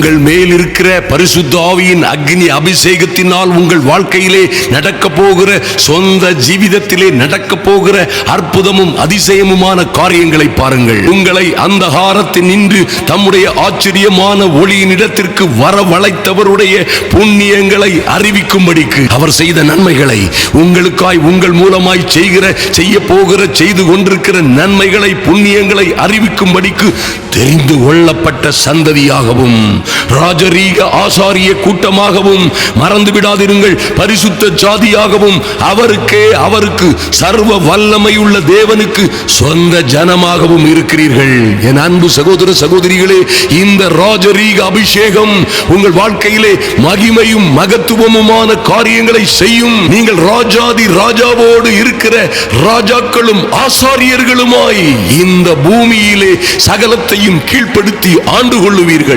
உங்கள் மேல் இருக்கிற பரிசுத்த ஆவியின் அக்னி அபிஷேகத்தினால் உங்கள் வாழ்க்கையிலே நடக்க போகிற, சொந்த ஜீவிதத்திலே நடக்க போகிற அற்புதமும் அதிசயமுமான காரியங்களை பாருங்கள். உங்களை அந்தகாரத்தில் நின்று தம்முடைய ஆச்சரியமான ஒளியின் இடத்திற்கு வரவழைத்தவருடைய புண்ணியங்களை அறிவிக்கும்படிக்கு, அவர் செய்த நன்மைகளை, உங்களுக்காய் உங்கள் மூலமாய் செய்ய போகிற, செய்து கொண்டிருக்கிற நன்மைகளை, புண்ணியங்களை அறிவிக்கும்படிக்கு தெரிந்து கொள்ளப்பட்ட சந்ததியாகவும் ராஜரீக ஆசாரிய கூட்டமாகவும், மறந்து விடாதிருங்கள், பரிசுத்த ஜாதியாகவும், அவருக்கு சர்வ வல்லமையுள்ள தேவனுக்கு சொந்த ஜனமாகவும் இருக்கிறீர்கள். என் அன்பு சகோதர சகோதரிகளே, இந்த ராஜரீக அபிஷேகம் உங்கள் வாழ்க்கையிலே மகிமையும் மகத்துவமுமான காரியங்களை செய்யும். நீங்கள் ராஜாதி ராஜாவோடு இருக்கிற ராஜாக்களும் ஆசாரியர்களுமாய் இந்த பூமியிலே சகலத்தையும் கீழ்ப்படுத்தி ஆண்டு கொள்ளுவீர்கள்.